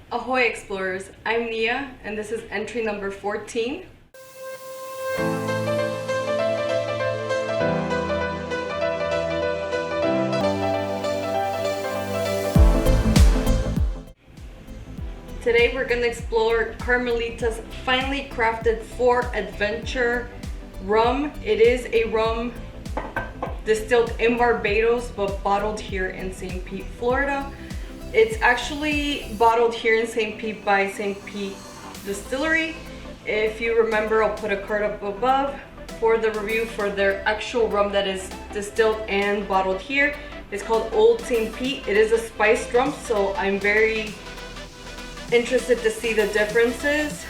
Ahoy Explorers, I'm Nia and this is entry number 14. Today we're going to explore Carmelita's finely crafted 4 adventure rum. It is a rum distilled in Barbados but bottled here in St. Pete, Florida. It's actually bottled here in St. Pete by St. Pete Distillery. If you remember, I'll put a card up above for the review for their actual rum that is distilled and bottled here. It's called Old St. Pete. It is a spiced rum, so I'm very interested to see the differences.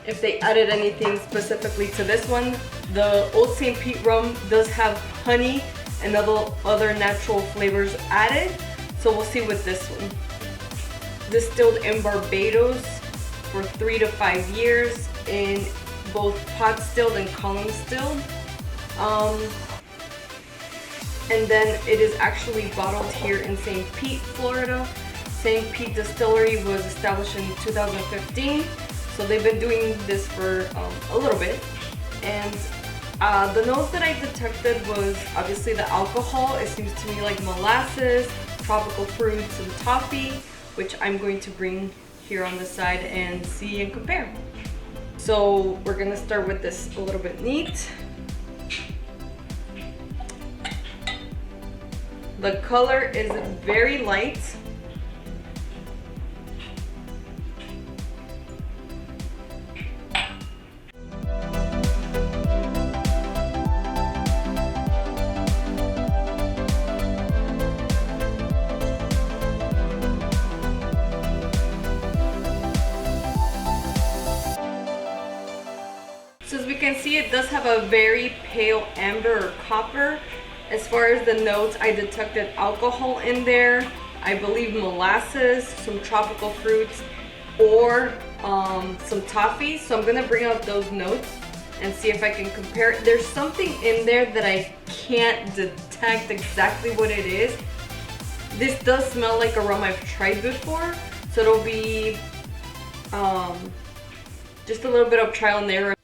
If they added anything specifically to this one. The Old St. Pete rum does have honey and other natural flavors added, so we'll see with this one. Distilled in Barbados for 3 to 5 years in both pot stilled and column stilled, and then it is actually bottled here in St. Pete, Florida. St. Pete Distillery was established in 2015, so they've been doing this for a little bit. And the notes that I detected was obviously the alcohol. It seems to me like molasses, tropical fruits, and toffee, which I'm going to bring here on the side and see and compare. So we're gonna start with this a little bit neat. The color is very light. So as we can see, it does have a very pale amber or copper. As far as the notes, I detected alcohol in there, I believe molasses, some tropical fruits, or some toffee. So I'm gonna bring out those notes and see if I can compare. There's something in there that I can't detect exactly what it is. This does smell like a rum I've tried before, so it'll be just a little bit of trial and error.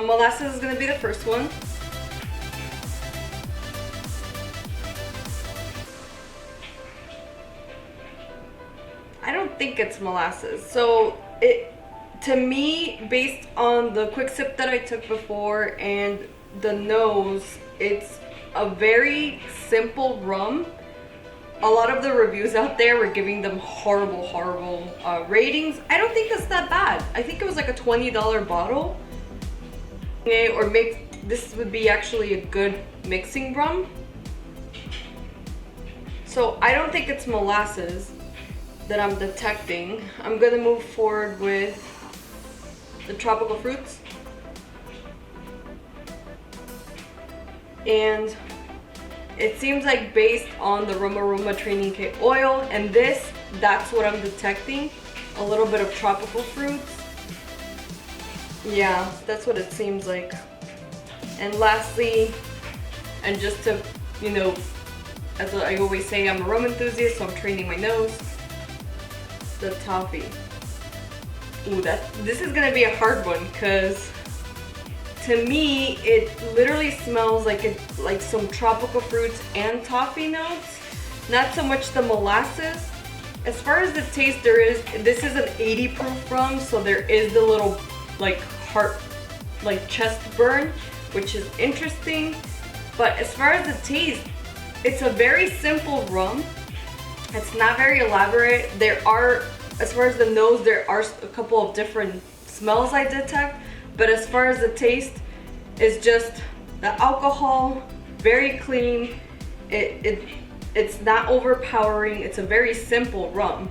Molasses is going to be the first one. I don't think it's molasses. So to me, based on the quick sip that I took before and the nose, it's a very simple rum. A lot of the reviews out there were giving them horrible ratings. I don't think that's that bad. I think it was like a $20 bottle. Or this would be actually a good mixing rum. So I don't think it's molasses that I'm detecting. I'm gonna move forward with the tropical fruits. And it seems like based on the rum aroma training K oil and that's what I'm detecting. A little bit of tropical fruits. Yeah, that's what it seems like. And lastly, and just to, you know, as I always say, I'm a rum enthusiast, so I'm training my nose. The toffee. Ooh, this is gonna be a hard one, because to me, it literally smells like some tropical fruits and toffee notes. Not so much the molasses. As far as the taste, this is an 80 proof rum, so there is the little chest burn, which is interesting. But as far as the taste, it's a very simple rum. It's not very elaborate. As far as the nose, there are a couple of different smells I detect, but as far as the taste, it's just the alcohol, very clean. It's not overpowering. It's a very simple rum.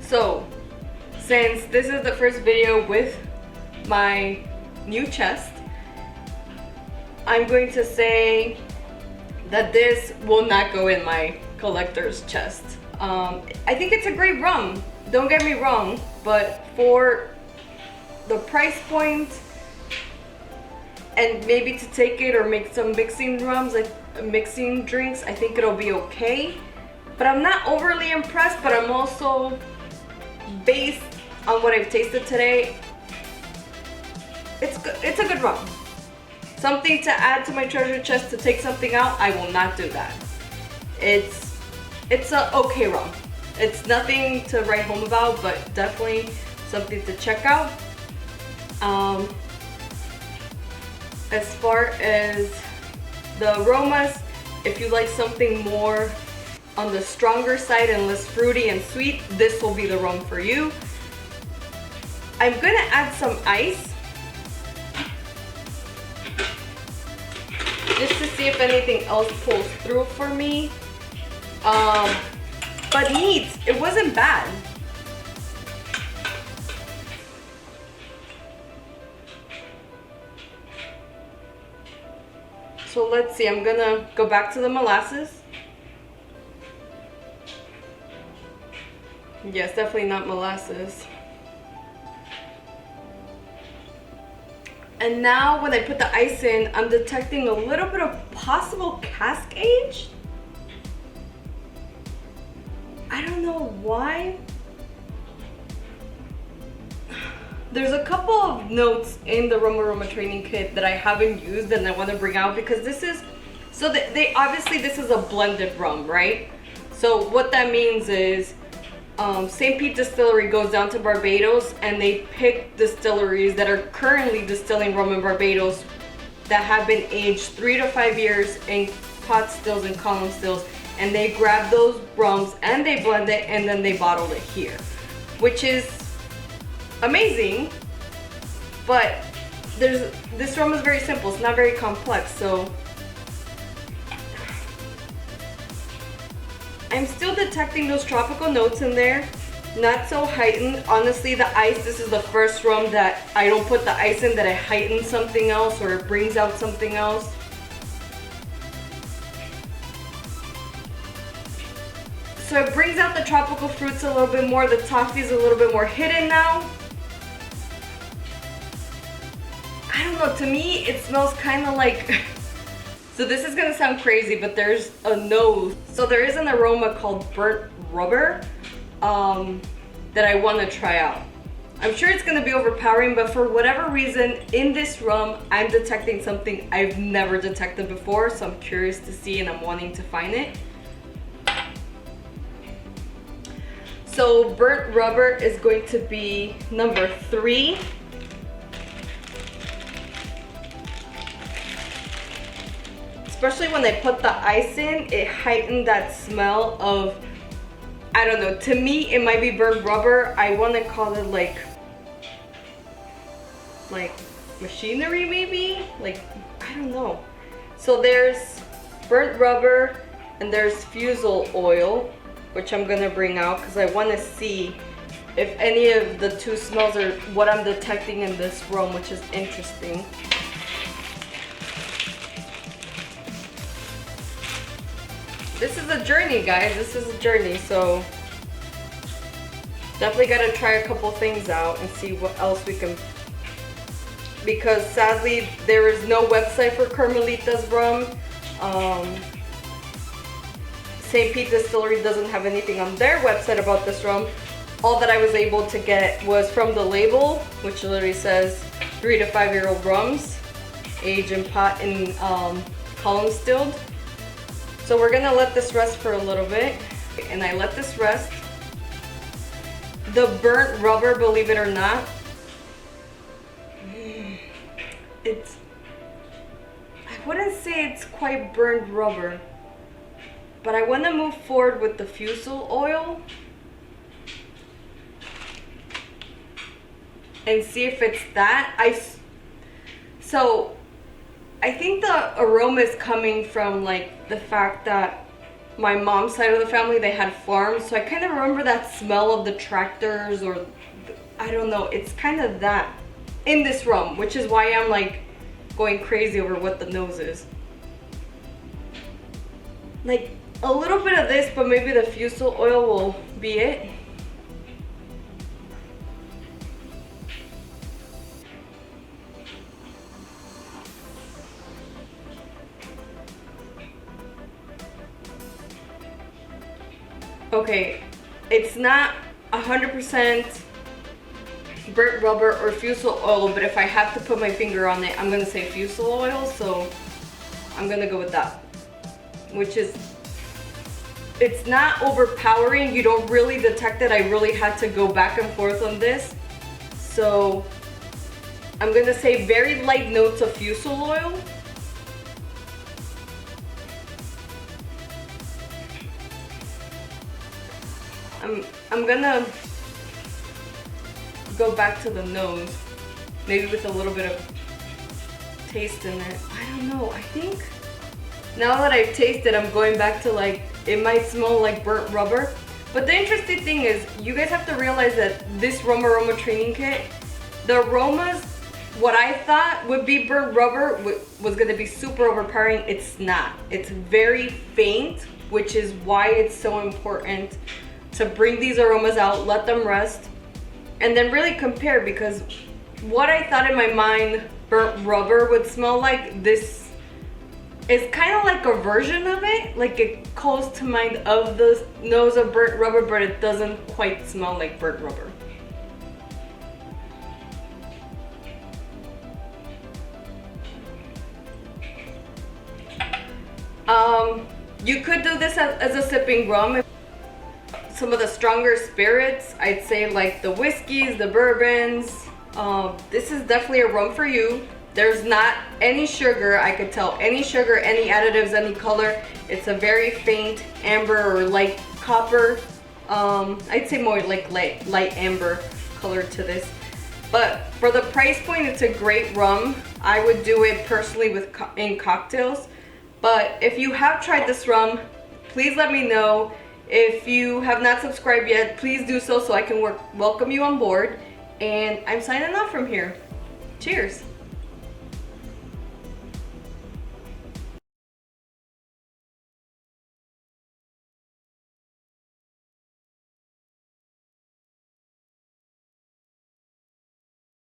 So, since this is the first video with my new chest, I'm going to say that this will not go in my collector's chest. I think it's a great rum, don't get me wrong, but for the price point and maybe to take it or make some mixing rums, like mixing drinks, I think it'll be okay. But I'm not overly impressed, but I'm also, based on what I've tasted today, it's good. It's a good rum. Something to add to my treasure chest to take something out, I will not do that. It's a okay rum. It's nothing to write home about, but definitely something to check out. As far as the aromas, if you like something more on the stronger side and less fruity and sweet, this will be the rum for you. I'm gonna add some ice just to see if anything else pulls through for me. But neat, it wasn't bad. So let's see, I'm gonna go back to the molasses. Yes, definitely not molasses. And now when I put the ice in, I'm detecting a little bit of possible cask age. I don't know why. There's a couple of notes in the Rum Aroma training kit that I haven't used and I want to bring out because this is, so they obviously this is a blended rum, right? So what that means is St. Pete Distillery goes down to Barbados and they pick distilleries that are currently distilling rum in Barbados that have been aged 3 to 5 years in pot stills and column stills, and they grab those rums and they blend it and then they bottle it here, which is amazing. But this rum is very simple, it's not very complex, so I'm still detecting those tropical notes in there, not so heightened. Honestly, the ice, this is the first rum that I don't put the ice in that I heighten something else or it brings out something else. So it brings out the tropical fruits a little bit more. The toffee is a little bit more hidden now. I don't know, to me it smells kind of like, so this is gonna sound crazy, but there's a nose. So there is an aroma called burnt rubber that I want to try out. I'm sure it's gonna be overpowering, but for whatever reason in this rum, I'm detecting something I've never detected before, so I'm curious to see and I'm wanting to find it. So burnt rubber is going to be number 3. Especially when I put the ice in, it heightened that smell of, I don't know, to me it might be burnt rubber. I want to call it like machinery maybe? Like, I don't know. So there's burnt rubber and there's fusel oil, which I'm gonna bring out because I want to see if any of the two smells are what I'm detecting in this rum, which is interesting. This is a journey, guys. This is a journey, so definitely gotta try a couple things out and see what else we can, because sadly there is no website for Carmelita's rum. St. Pete Distillery doesn't have anything on their website about this rum. All that I was able to get was from the label, which literally says 3 to 5 year old rums, aged in pot and column stilled. So we're gonna let this rest for a little bit, and I let this rest. The burnt rubber, believe it or not, I wouldn't say it's quite burnt rubber, but I want to move forward with the fusel oil and see if it's that. So I think the aroma is coming from like the fact that my mom's side of the family, they had farms, so I kind of remember that smell of the tractors, or I don't know, it's kind of that in this rum, which is why I'm like going crazy over what the nose is. Like a little bit of this, but maybe the fusel oil will be it. Okay, it's not 100% burnt rubber or fusel oil, but if I have to put my finger on it, I'm gonna say fusel oil, so I'm gonna go with that. Which is, it's not overpowering, you don't really detect it. I really had to go back and forth on this. So I'm gonna say very light notes of fusel oil. I'm gonna go back to the nose, maybe with a little bit of taste in it. I don't know, I think now that I've tasted, I'm going back to like, it might smell like burnt rubber. But the interesting thing is, you guys have to realize that this rum aroma training kit, the aromas, what I thought would be burnt rubber was gonna be super overpowering. It's not. It's very faint, which is why it's so important to bring these aromas out, let them rest, and then really compare, because what I thought in my mind burnt rubber would smell like, this is kind of like a version of it. Like it calls to mind of the nose of burnt rubber, but it doesn't quite smell like burnt rubber. You could do this as a sipping rum. Some of the stronger spirits, I'd say like the whiskeys, the bourbons, this is definitely a rum for you. There's not any sugar, I could tell, any sugar, any additives, any color. It's a very faint amber or light copper. I'd say more like light amber color to this. But for the price point, it's a great rum. I would do it personally in cocktails. But if you have tried this rum, please let me know. If you have not subscribed yet, please do so I can welcome you on board. And I'm signing off from here. Cheers.